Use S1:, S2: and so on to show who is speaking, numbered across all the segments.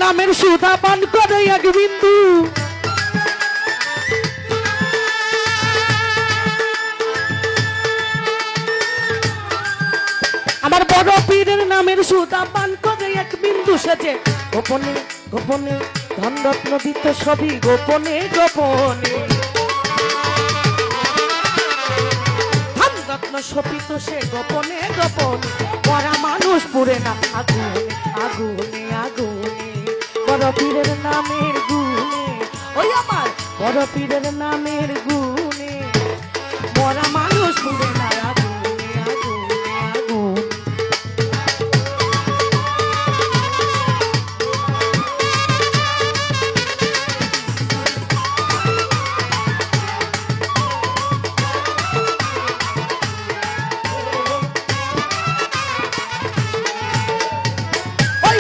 S1: নামের সুধা পান করে এক বিন্দু আমার বড় পীরের নামের সুধা পান করে এক বিন্দু সেজে গোপনে গোপনে ধনরত্ন দিত সবই গোপনে গোপনে ধনরত্ন শোভিত সে গোপনে গোপনে মরা মানুষ পুরে না আগুনে আগুনে আগুনে বড় পীরের নামের গুণে ওই আমার বড় পীরের নামের গুণে মরা মানুষ পুরে না আগুনে আগুনে আগুনে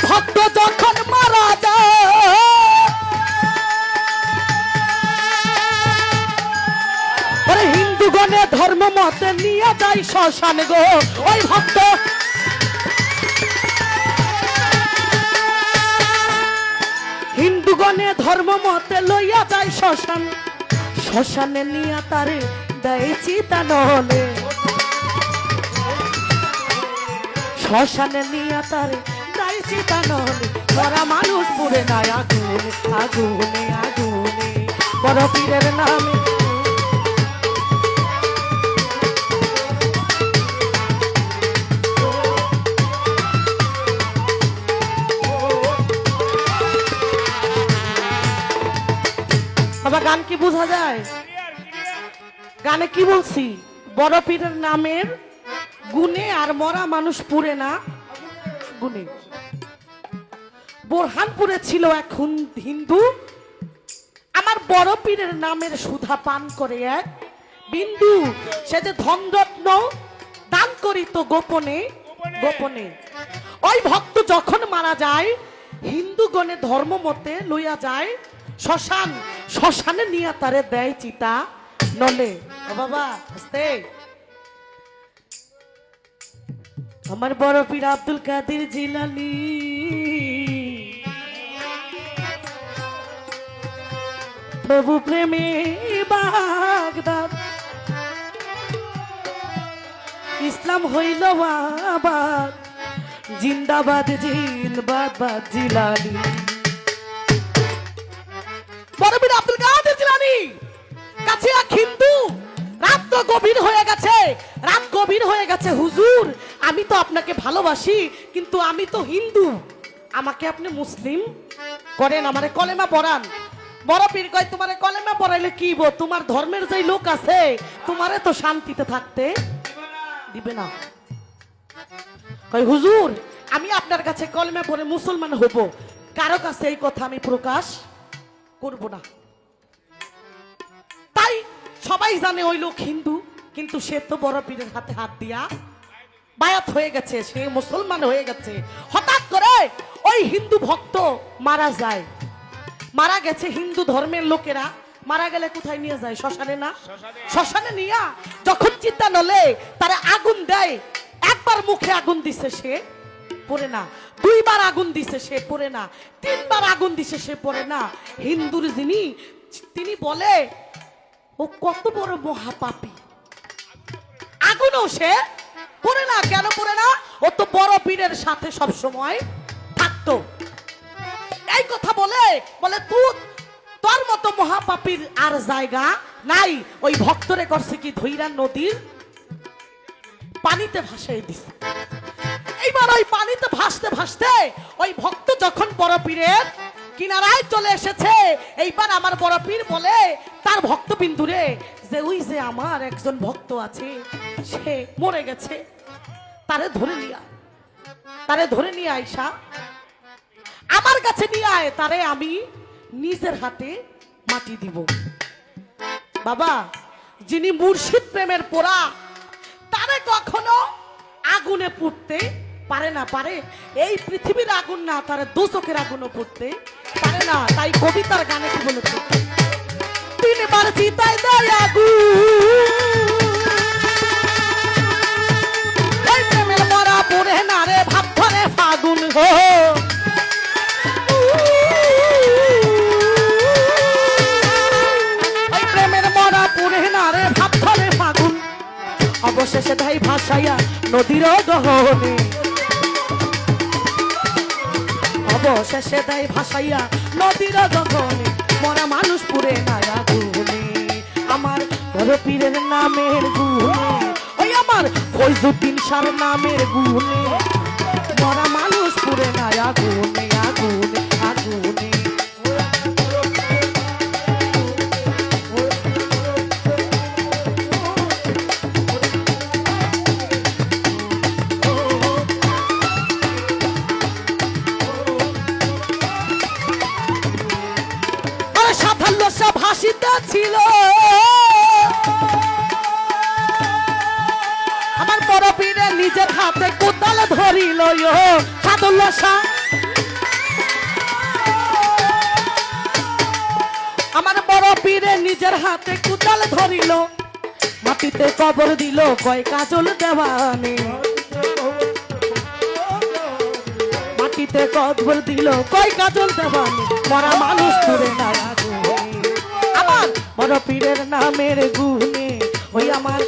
S1: ভক্ত যখন মারা যায় হিন্দুগণে ধর্ম মতে নিয়ে যায় শ্মশান গো ওই ভক্ত হিন্দুগণে ধর্ম মতে লইয়া যায় শ্মশান শ্মশানে নিয়ে তারে দেয় চিতানলে শ্মশানে নিয়ে তারে চিতানলে মরা মানুষ পুরে না আগুনে আগুনে আগুনে বড় পীরের নামে বাবা গান কি বোঝা যায় গানে কি বলছি বড় পীরের নামের গুণে আর মরা মানুষ পুরে না গুণে বোরহানপুরে ছিল এক হিন্দু আমার বড় পীরের নামের সুধা পান করে এক বিন্দু সে যে ধনরত্ন দান করিত গোপনে গোপনে ওই ভক্ত যখন মারা যায় হিন্দুগণে ধর্ম মতে লইয়া যায় শ্মশান শ্মশানে নিয়ে তারে দেয় চিতা নলে ও বাবা আস্তে আমার বড় পীর আব্দুল কাদের জিলানী প্রভু প্রেমে বাগদাদ ইসলাম হইল আবার জিন্দাবাদ জিন্দাবাদ জিলানী বড় পীর আব্দুল কাদের জিলানী কাছে এক হিন্দু রাত তো গভীর হয়ে গেছে রাত গভীর হয়ে গেছে হুজুর আমি তো আপনাকে ভালোবাসি কিন্তু আমি তো হিন্দু আমাকে আপনি মুসলিম করেন আমারে কলেমা পড়ান বড় পীর কয় তোমারে কলেমা পড়াইলে কি বো তোমার ধর্মের যেই লোক আছে তোমারে তো শান্তিতে থাকতে দিবে না কয় হুজুর আমি আপনার কাছে কলেমা পড়ে মুসলমান হব কারো কাছে এই কথা আমি প্রকাশ করব না তাই সবাই জানে ওই লোক হিন্দু কিন্তু সে তো বড় পীরের হাতে হাত দিয়া বায়াত হয়ে গেছে সে মুসলমান হয়ে গেছে হঠাৎ করে ওই হিন্দু ভক্ত মারা যায় মারা গেছে হিন্দু ধর্মের লোকেরা মারা গেলে কোথায় নিয়ে যায় শ্মশানে না শ্মশানে নিয়া যখন চিন্তা নলে তারা আগুন দেয় একবার মুখে আগুন দিছে সে পড়ে না দুইবার আগুন দিছে সে পড়ে না তিনবার আগুন দিছে সে পড়ে না হিন্দুর যিনি তিনি বলে ও কত বড় মহাপাপী আগুনও সে পড়ে না কেন পড়ে না ও তো বড় পীরের সাথে সব সময় থাকতো এই কথা বলে বলে তুই তোর মতো মহাপাপীর আর জায়গা নাই ওই ভক্তরে করছে কি ধৈরা নদীর পানিতে ভাসাই দিছে এইবার ওই পানিতে ভাসতে ভাসতে ওই ভক্ত যখন বড় পীরের কিনারায় চলে এসেছে এইবার আমার বড় পীর বলে তার ভক্তবিন্দুরে যে ওই যে আমার একজন ভক্ত আছে সে মরে গেছে তারে ধরে নিয়ে আইসা আমার কাছে নিয়ে আয় তারে আমি নিজের হাতে মাটি দিব বাবা যিনি মুর্শিদ প্রেমের পোড়া তারে কখনো আগুনে পুড়তে পারে না পারে এই পৃথিবীর আগুন না তারে দোজখের আগুনও পুড়তে পারে না তাই কবিতার গানে কি বলেছে তিনবার চিতায় দেয় আগুন এই প্রেমের মরা পড়ে না রে ভাব ধরে ফাগুন হো ভাসাইয়া নদীর গহনে, অবশেষে দেয় ভাসাইয়া নদীর গহনে, মরা মানুষ পুরে না আগুনে। আমার বড় পীরের নামের গুণে, ওই আমার ফৈজুদ্দিন শাহর নামের গুণে, মরা মানুষ পুরে না আগুনে আগুনে আগুনে। সাফল্য সব হাসিতে ছিল, আমার বড় পীরে নিজের হাতে কোদাল ধরিল, সাফল্য আমার বড় পীরে নিজের হাতে কোদাল ধরিল, মাটিতে কবর দিল কয় কাজল দেওয়ানে, মাটিতে কবর দিল কয় কাজল দেওয়ানে, মরা মানুষ পুরে না আগুনে। আমার বড় পীরের নামের গুণে, ওই আমার